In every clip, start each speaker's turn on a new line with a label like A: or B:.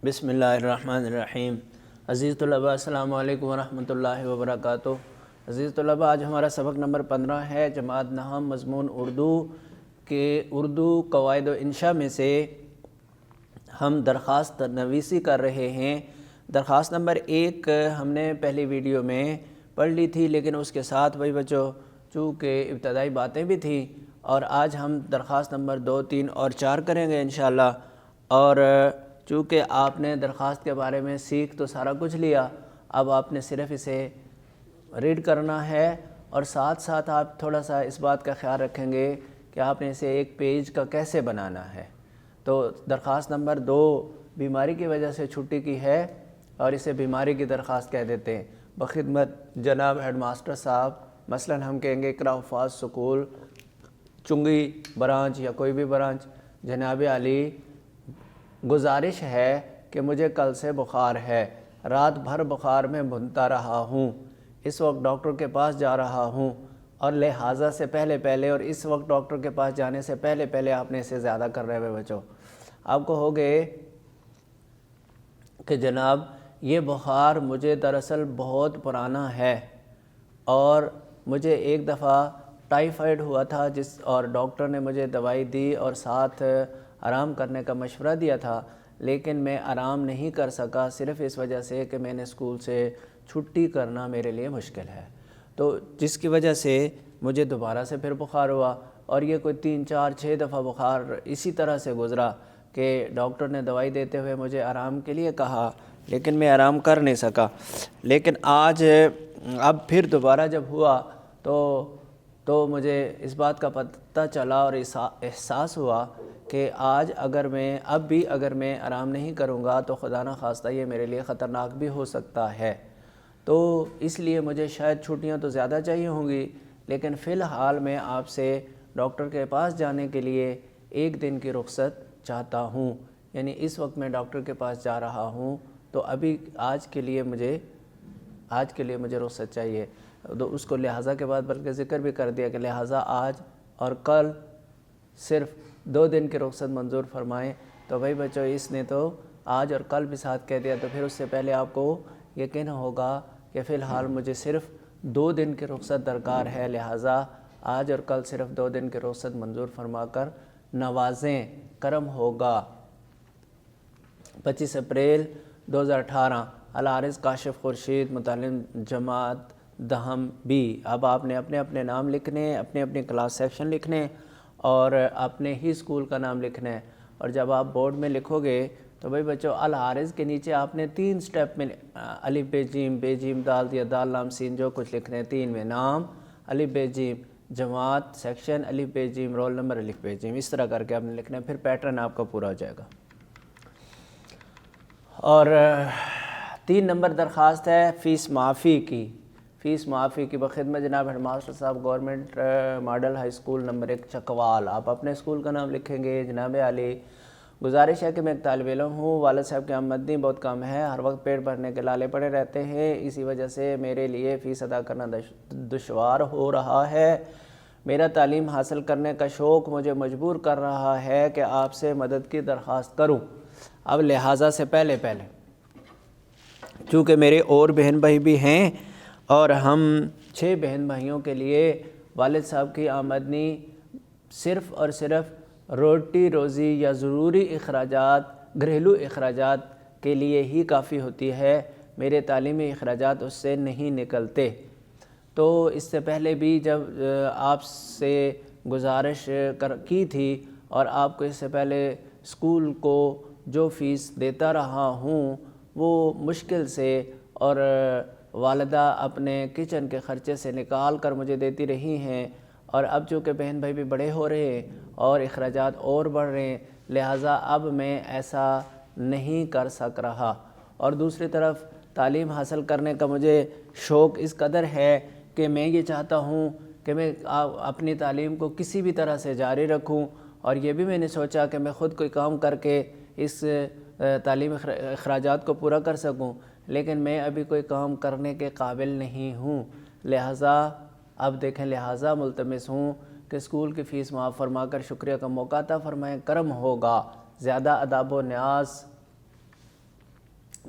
A: بسم اللہ الرحمن الرحیم۔ عزیز طلباء السلام علیکم ورحمۃ اللہ وبرکاتہ۔ عزیز طلباء، آج ہمارا سبق نمبر 15 ہے جماعت نحو مضمون اردو کے اردو قواعد و انشاء میں سے ہم درخواست نویسی کر رہے ہیں۔ درخواست نمبر 1 ہم نے پہلی ویڈیو میں پڑھ لی تھی، لیکن اس کے ساتھ بھائی بچوں چونکہ ابتدائی باتیں بھی تھیں، اور آج ہم درخواست نمبر 2، 3 اور 4 کریں گے انشاءاللہ۔ اور چونکہ آپ نے درخواست کے بارے میں سیکھ تو سارا کچھ لیا، اب آپ نے صرف اسے ریڈ کرنا ہے، اور ساتھ ساتھ آپ تھوڑا سا اس بات کا خیال رکھیں گے کہ آپ نے اسے ایک پیج کا کیسے بنانا ہے۔ تو درخواست نمبر 2 بیماری کی وجہ سے چھٹی کی ہے، اور اسے بیماری کی درخواست کہہ دیتے ہیں۔ بخدمت جناب ہیڈ ماسٹر صاحب، مثلا ہم کہیں گے اقرا حفاظ سکول چنگی برانچ یا کوئی بھی برانچ، جناب علی گزارش ہے کہ مجھے کل سے بخار ہے، رات بھر بخار میں بھنتا رہا ہوں، اس وقت ڈاکٹر کے پاس جا رہا ہوں، اور لہٰذا سے پہلے اور اس وقت ڈاکٹر کے پاس جانے سے پہلے آپ نے اسے زیادہ کر رہے ہوئے بچوں۔ آپ کو ہو گئے کہ جناب یہ بخار مجھے دراصل بہت پرانا ہے، اور مجھے ایک دفعہ ٹائیفائڈ ہوا تھا اور ڈاکٹر نے مجھے دوائی دی اور ساتھ آرام کرنے کا مشورہ دیا تھا، لیکن میں آرام نہیں کر سکا صرف اس وجہ سے کہ میں نے اسکول سے چھٹی کرنا میرے لیے مشکل ہے، تو جس کی وجہ سے مجھے دوبارہ سے پھر بخار ہوا، اور یہ کوئی 3، 4، 6 دفعہ بخار اسی طرح سے گزرا کہ ڈاکٹر نے دوائی دیتے ہوئے مجھے آرام کے لیے کہا، لیکن میں آرام کر نہیں سکا۔ لیکن آج اب پھر دوبارہ جب ہوا تو مجھے اس بات کا پتہ چلا اور احساس ہوا کہ آج اگر میں آرام نہیں کروں گا تو خدا نخواستہ یہ میرے لیے خطرناک بھی ہو سکتا ہے، تو اس لیے مجھے شاید چھٹیاں تو زیادہ چاہیے ہوں گی، لیکن فی الحال میں آپ سے ڈاکٹر کے پاس جانے کے لیے 1 دن کی رخصت چاہتا ہوں، یعنی اس وقت میں ڈاکٹر کے پاس جا رہا ہوں، تو ابھی آج کے لیے مجھے رخصت چاہیے۔ تو اس کو لہٰذا کے بعد بلکہ ذکر بھی کر دیا کہ لہٰذا آج اور کل صرف 2 دن کی رخصت منظور فرمائیں۔ تو بھائی بچوں اس نے تو آج اور کل بھی ساتھ کہہ دیا، تو پھر اس سے پہلے آپ کو یہ کہنا ہوگا کہ فی الحال مجھے صرف 2 دن کی رخصت درکار ہے، لہٰذا آج اور کل صرف 2 دن کی رخصت منظور فرما کر نوازیں، کرم ہوگا۔ 25 اپریل 2018 الحارث کاشف خورشید، متعلم جماعت دہم بی۔ اب آپ نے اپنے نام لکھنے، اپنے کلاس سیکشن لکھنے، اور اپنے ہی اسکول کا نام لکھنا ہے، اور جب آپ بورڈ میں لکھو گے تو بھائی بچوں الحارث کے نیچے آپ نے 3 سٹیپ میں الف بے جیم دال یا دال لام سین جو کچھ لکھنے ہیں، 3 میں نام الف بے جیم، جماعت سیکشن الف بے جیم، رول نمبر الف بے جیم، اس طرح کر کے آپ نے لکھنا ہے، پھر پیٹرن آپ کا پورا ہو جائے گا۔ اور 3 نمبر درخواست ہے فیس معافی کی بخدمت جناب ہیڈ ماسٹر صاحب، government model high school number 1 Chakwal. آپ اپنے اسکول کا نام لکھیں گے۔ جناب علی گزارش ہے کہ میں ایک طالب علم ہوں، والد صاحب کی آمدنی بہت کم ہے، ہر وقت پیٹ بھرنے کے لالے پڑے رہتے ہیں، اسی وجہ سے میرے لیے فیس ادا کرنا دشوار ہو رہا ہے۔ میرا تعلیم حاصل کرنے کا شوق مجھے مجبور کر رہا ہے کہ آپ سے مدد کی درخواست کروں۔ اب لہٰذا سے پہلے چونکہ میرے اور بہن بھائی بھی ہیں، اور ہم 6 بہن بھائیوں کے لیے والد صاحب کی آمدنی صرف اور صرف روٹی روزی یا ضروری گھریلو اخراجات کے لیے ہی کافی ہوتی ہے، میرے تعلیمی اخراجات اس سے نہیں نکلتے۔ تو اس سے پہلے بھی جب آپ سے گزارش کی تھی، اور آپ کو اس سے پہلے اسکول کو جو فیس دیتا رہا ہوں وہ مشکل سے، اور والدہ اپنے کچن کے خرچے سے نکال کر مجھے دیتی رہی ہیں، اور اب چونکہ بہن بھائی بھی بڑے ہو رہے ہیں اور اخراجات اور بڑھ رہے ہیں، لہٰذا اب میں ایسا نہیں کر سک رہا، اور دوسری طرف تعلیم حاصل کرنے کا مجھے شوق اس قدر ہے کہ میں یہ چاہتا ہوں کہ میں اپنی تعلیم کو کسی بھی طرح سے جاری رکھوں، اور یہ بھی میں نے سوچا کہ میں خود کوئی کام کر کے اس تعلیم اخراجات کو پورا کر سکوں، لیکن میں ابھی کوئی کام کرنے کے قابل نہیں ہوں، لہٰذا ملتمس ہوں کہ اسکول کی فیس معاف فرما کر شکریہ کا موقع عطا فرمائیں، کرم ہوگا۔ زیادہ ادب و نیاز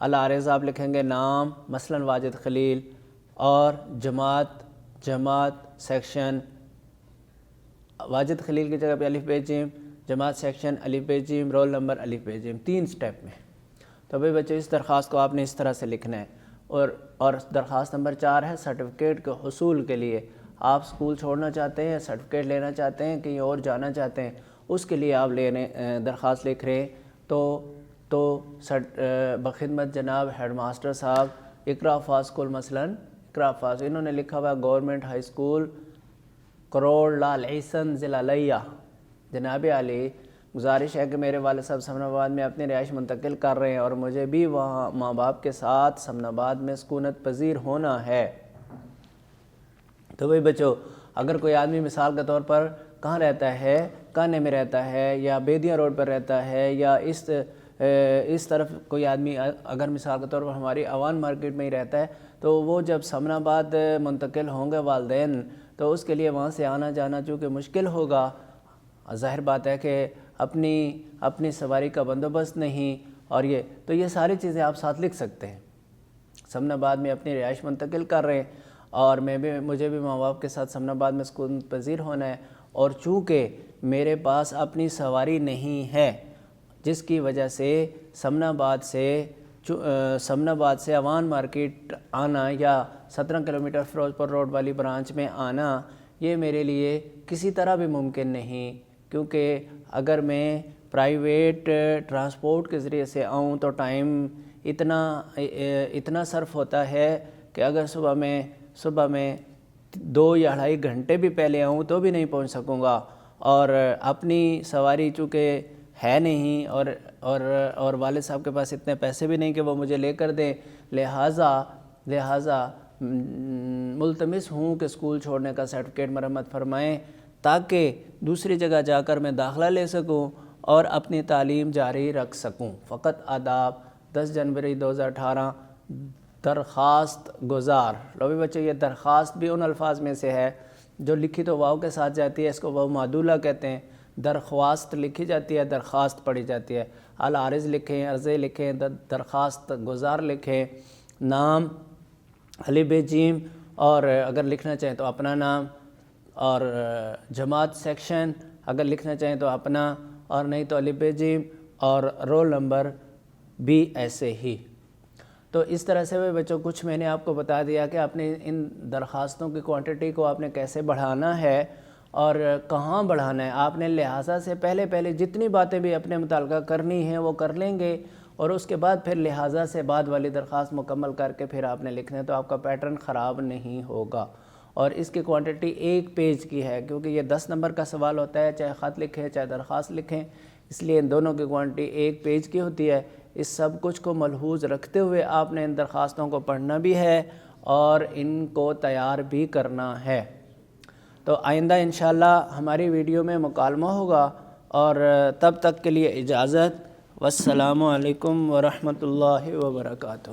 A: العارض آپ لکھیں گے نام مثلاً واجد خلیل، اور جماعت سیکشن واجد خلیل کی جگہ پہ الف ب ج، جماعت سیکشن الف ب ج، رول نمبر الف ب ج، 3 سٹیپ میں۔ تو بھائی بچے اس درخواست کو آپ نے اس طرح سے لکھنا ہے۔ اور درخواست نمبر 4 ہے سرٹیفکیٹ کے حصول کے لیے۔ آپ سکول چھوڑنا چاہتے ہیں، سرٹیفکیٹ لینا چاہتے ہیں، کہیں اور جانا چاہتے ہیں، اس کے لیے آپ درخواست لکھ رہے ہیں تو بخدمت جناب ہیڈ ماسٹر صاحب اقرا فاض اسکول، مثلاً اقرا فاض، انہوں نے لکھا ہوا گورنمنٹ ہائی اسکول کروڑ لال عیسن ضلع لیا۔ جناب علی، گزارش ہے کہ میرے والد صاحب سمن آباد میں اپنی رہائش منتقل کر رہے ہیں اور مجھے بھی وہاں ماں باپ کے ساتھ سمن آباد میں سکونت پذیر ہونا ہے۔ تو بھائی بچوں، اگر کوئی آدمی مثال کے طور پر کہاں رہتا ہے، کانے میں رہتا ہے یا بیدیاں روڈ پر رہتا ہے، یا اس طرف کوئی آدمی اگر مثال کے طور پر ہماری اوان مارکیٹ میں ہی رہتا ہے، تو وہ جب سمن آباد منتقل ہوں گے والدین، تو اس کے لیے وہاں سے آنا جانا چونکہ مشکل ہوگا، ظاہر بات ہے کہ اپنی سواری کا بندوبست نہیں، اور تو یہ ساری چیزیں آپ ساتھ لکھ سکتے ہیں۔ سمن آباد میں اپنی رہائش منتقل کر رہے ہیں اور مجھے بھی ماں باپ کے ساتھ سمن آباد میں سکون پذیر ہونا ہے، اور چونکہ میرے پاس اپنی سواری نہیں ہے، جس کی وجہ سے سمن آباد سے اوان مارکیٹ آنا یا 17 کلومیٹر فیروز پور روڈ والی برانچ میں آنا، یہ میرے لیے کسی طرح بھی ممکن نہیں، کیونکہ اگر میں پرائیویٹ ٹرانسپورٹ کے ذریعے سے آؤں تو ٹائم اتنا صرف ہوتا ہے کہ اگر صبح میں 2 یا 2.5 گھنٹے بھی پہلے آؤں تو بھی نہیں پہنچ سکوں گا، اور اپنی سواری چونکہ ہے نہیں اور والد صاحب کے پاس اتنے پیسے بھی نہیں کہ وہ مجھے لے کر دیں، لہٰذا ملتمس ہوں کہ اسکول چھوڑنے کا سرٹیفکیٹ مرمت فرمائیں تاکہ دوسری جگہ جا کر میں داخلہ لے سکوں اور اپنی تعلیم جاری رکھ سکوں۔ فقط آداب 10 جنوری 2018 درخواست گزار۔ لو بھی بچے، یہ درخواست بھی ان الفاظ میں سے ہے جو لکھی تو واو کے ساتھ جاتی ہے، اس کو واو معدولہ کہتے ہیں۔ درخواست لکھی جاتی ہے، درخواست پڑھی جاتی ہے۔ العارض لکھیں، عرضے لکھیں، درخواست گزار لکھیں، نام الف ب ج، اور اگر لکھنا چاہیں تو اپنا نام، اور جماعت سیکشن اگر لکھنا چاہیں تو اپنا، اور نہیں تو الف ب ج، اور رول نمبر بھی ایسے ہی۔ تو اس طرح سے بچوں کچھ میں نے آپ کو بتا دیا کہ اپنے ان درخواستوں کی کوانٹٹی کو آپ نے کیسے بڑھانا ہے اور کہاں بڑھانا ہے۔ آپ نے لہٰذا سے پہلے جتنی باتیں بھی اپنے متعلقہ کرنی ہیں وہ کر لیں گے، اور اس کے بعد پھر لہٰذا سے بعد والی درخواست مکمل کر کے پھر آپ نے لکھنا ہے، تو آپ کا پیٹرن خراب نہیں ہوگا۔ اور اس کی کوانٹٹی 1 پیج کی ہے، کیونکہ یہ 10 نمبر کا سوال ہوتا ہے، چاہے خط لکھیں چاہے درخواست لکھیں، اس لیے ان دونوں کی کوانٹٹی 1 پیج کی ہوتی ہے۔ اس سب کچھ کو ملحوظ رکھتے ہوئے آپ نے ان درخواستوں کو پڑھنا بھی ہے اور ان کو تیار بھی کرنا ہے۔ تو آئندہ انشاءاللہ ہماری ویڈیو میں مکالمہ ہوگا، اور تب تک کے لیے اجازت۔ والسلام علیکم ورحمۃ اللہ وبرکاتہ۔